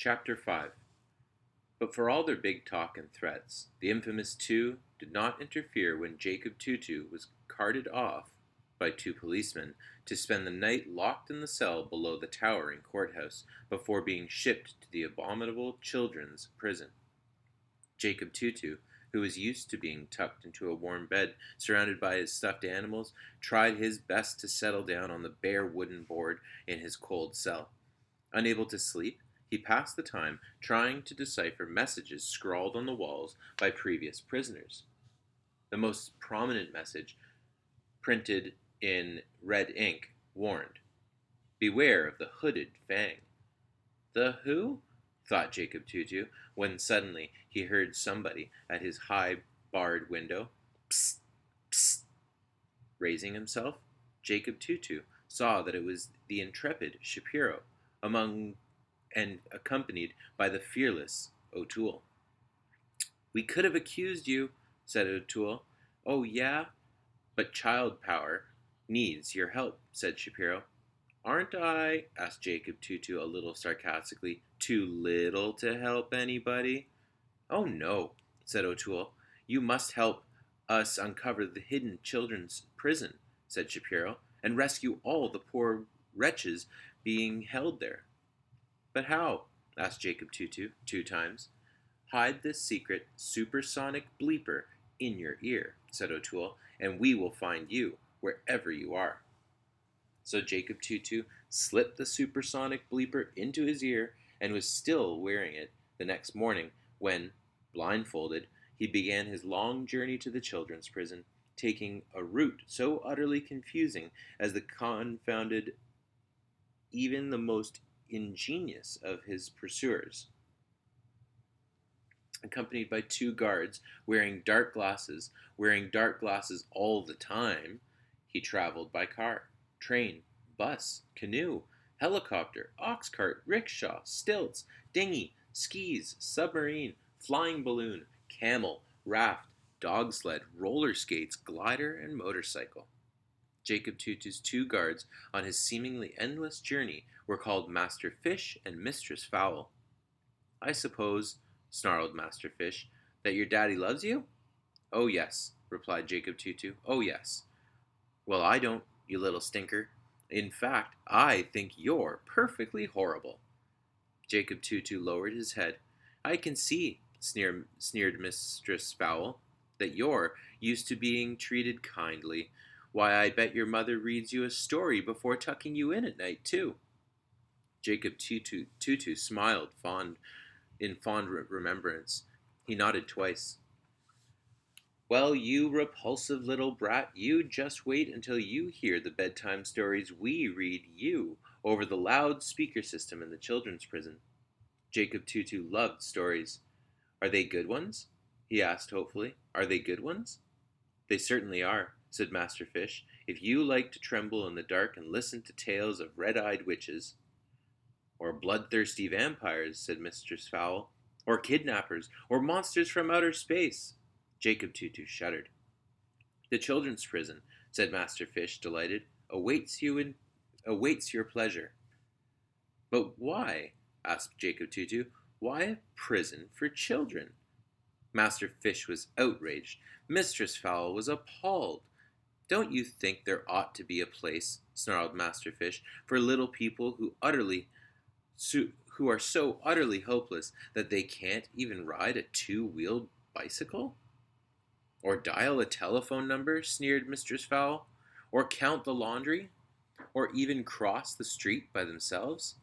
Chapter 5. But for all their big talk and threats, the infamous two did not interfere when Jacob Tutu was carted off by two policemen to spend the night locked in the cell below the towering courthouse before being shipped to the abominable children's prison. Jacob Tutu, who was used to being tucked into a warm bed surrounded by his stuffed animals, tried his best to settle down on the bare wooden board in his cold cell. Unable to sleep, he passed the time trying to decipher messages scrawled on the walls by previous prisoners. The most prominent message, printed in red ink, warned, "Beware of the hooded Fang." The who? Thought Jacob Tutu, when suddenly he heard somebody at his high barred window. Psst, psst. Raising himself, Jacob Tutu saw that it was the intrepid Shapiro, among and accompanied by the fearless O'Toole. "We could have accused you," said O'Toole. "Oh, yeah? But child power needs your help," said Shapiro. "Aren't I," asked Jacob Tutu a little sarcastically, "too little to help anybody?" "Oh, no," said O'Toole. "You must help us uncover the hidden children's prison," said Shapiro, "and rescue all the poor wretches being held there." "But how?" asked Jacob Tutu 2 times. "Hide this secret supersonic bleeper in your ear," said O'Toole, "and we will find you wherever you are." So Jacob Tutu slipped the supersonic bleeper into his ear and was still wearing it the next morning when, blindfolded, he began his long journey to the children's prison, taking a route so utterly confusing as to confounded even the most ingenious of his pursuers. Accompanied by 2 guards wearing dark glasses all the time, he traveled by car, train, bus, canoe, helicopter, ox cart, rickshaw, stilts, dinghy, skis, submarine, flying balloon, camel, raft, dog sled, roller skates, glider, and motorcycle. Jacob Tutu's 2 guards on his seemingly endless journey were called Master Fish and Mistress Fowl. "I suppose," snarled Master Fish, "that your daddy loves you?" "Oh, yes," replied Jacob Tutu. "Oh, yes." "Well, I don't, you little stinker. In fact, I think you're perfectly horrible." Jacob Tutu lowered his head. "I can see," sneered Mistress Fowl, "that you're used to being treated kindly. Why, I bet your mother reads you a story before tucking you in at night, too." Jacob Tutu smiled in fond remembrance. He nodded twice. "Well, you repulsive little brat, you just wait until you hear the bedtime stories we read you over the loud speaker system in the children's prison." Jacob Tutu loved stories. "Are they good ones?" he asked hopefully. "Are they good ones?" "They certainly are," said Master Fish, "if you like to tremble in the dark and listen to tales of red-eyed witches." "Or bloodthirsty vampires," said Mistress Fowl. "Or kidnappers, or monsters from outer space." Jacob Tutu shuddered. "The children's prison," said Master Fish, delighted, awaits your pleasure." "But why?" asked Jacob Tutu. "Why a prison for children?" Master Fish was outraged. Mistress Fowl was appalled. "Don't you think there ought to be a place," snarled Master Fish, "for little people who are so utterly hopeless that they can't even ride a 2-wheeled bicycle?" "Or dial a telephone number," sneered Mistress Fowl, "or count the laundry, or even cross the street by themselves?"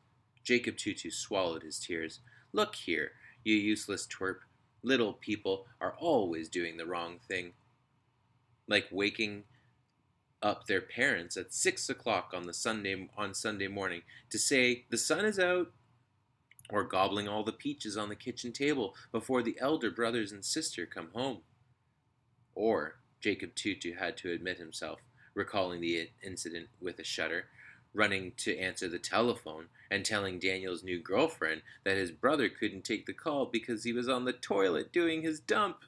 Jacob Tutu swallowed his tears. "Look here, you useless twerp. Little people are always doing the wrong thing, like waking up their parents at 6 o'clock on Sunday morning to say the sun is out, or gobbling all the peaches on the kitchen table before the elder brothers and sister come home." Or, Jacob Tutu had to admit himself, recalling the incident with a shudder, running to answer the telephone and telling Daniel's new girlfriend that his brother couldn't take the call because he was on the toilet doing his dump.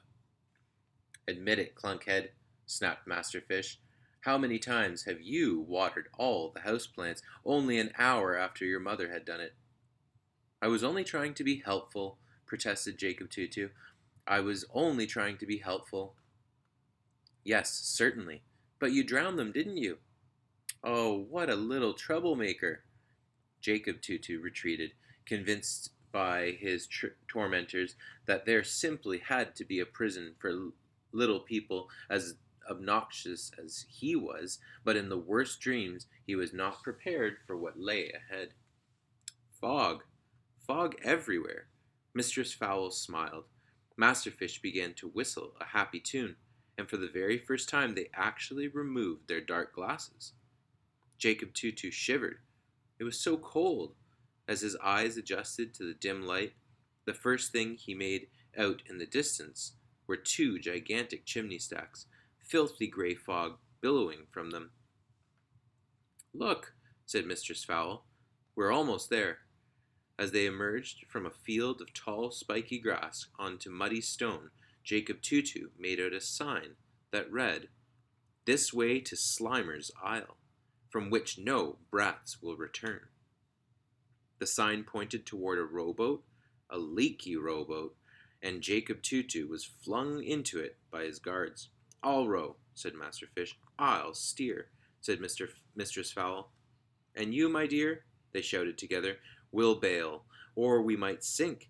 "Admit it, clunkhead," snapped Master Fish. "How many times have you watered all the houseplants only an hour after your mother had done it?" I was only trying to be helpful, protested Jacob Tutu. I was only trying to be helpful. Yes, certainly. But you drowned them, didn't you? Oh, what a little troublemaker. Jacob Tutu retreated, convinced by his tormentors that there simply had to be a prison for little people as obnoxious as he was, but in the worst dreams he was not prepared for what lay ahead. Fog, fog everywhere. Mistress Fowl smiled. Masterfish began to whistle a happy tune, and for the very first time they actually removed their dark glasses. Jacob Tutu shivered. It was so cold. As his eyes adjusted to the dim light, the first thing he made out in the distance were two gigantic chimney stacks, filthy gray fog billowing from them. Look, said Mistress Fowl, we're almost there. As they emerged from a field of tall, spiky grass onto muddy stone, Jacob Tutu made out a sign that read, "This way to Slimer's Isle, from which no brats will return." The sign pointed toward a rowboat, a leaky rowboat, and Jacob Tutu was flung into it by his guards. "I'll row," said Master Fish. "I'll steer," said Mistress Fowl. "And you, my dear," they shouted together, "will bail, or we might sink,"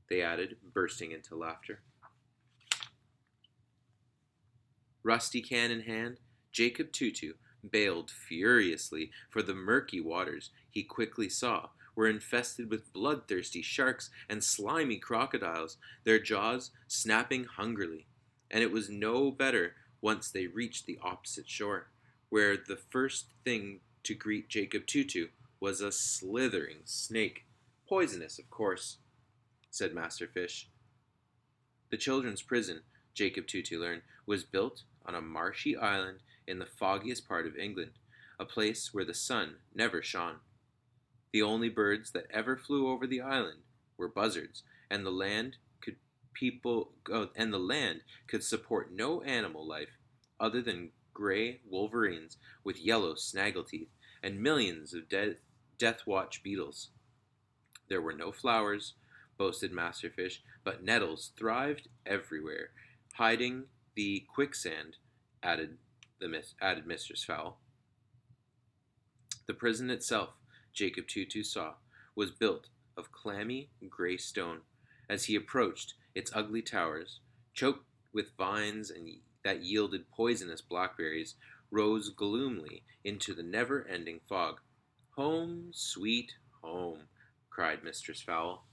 they added, bursting into laughter. Rusty can in hand, Jacob Tutu bailed furiously, for the murky waters, he quickly saw, were infested with bloodthirsty sharks and slimy crocodiles, their jaws snapping hungrily. And it was no better once they reached the opposite shore, where the first thing to greet Jacob Tutu was a slithering snake. "Poisonous, of course," said Master Fish. The children's prison, Jacob Tutu learned, was built on a marshy island in the foggiest part of England, a place where the sun never shone. The only birds that ever flew over the island were buzzards, and the land could support no animal life other than gray wolverines with yellow snaggle teeth and millions of death watch beetles. There were no flowers, boasted Masterfish, but nettles thrived everywhere, hiding the quicksand, added Mistress Fowl. The prison itself, Jacob Tutu saw, was built of clammy gray stone. As he approached, its ugly towers, choked with vines that yielded poisonous blackberries, rose gloomily into the never-ending fog. "Home, sweet home," cried Mistress Fowl.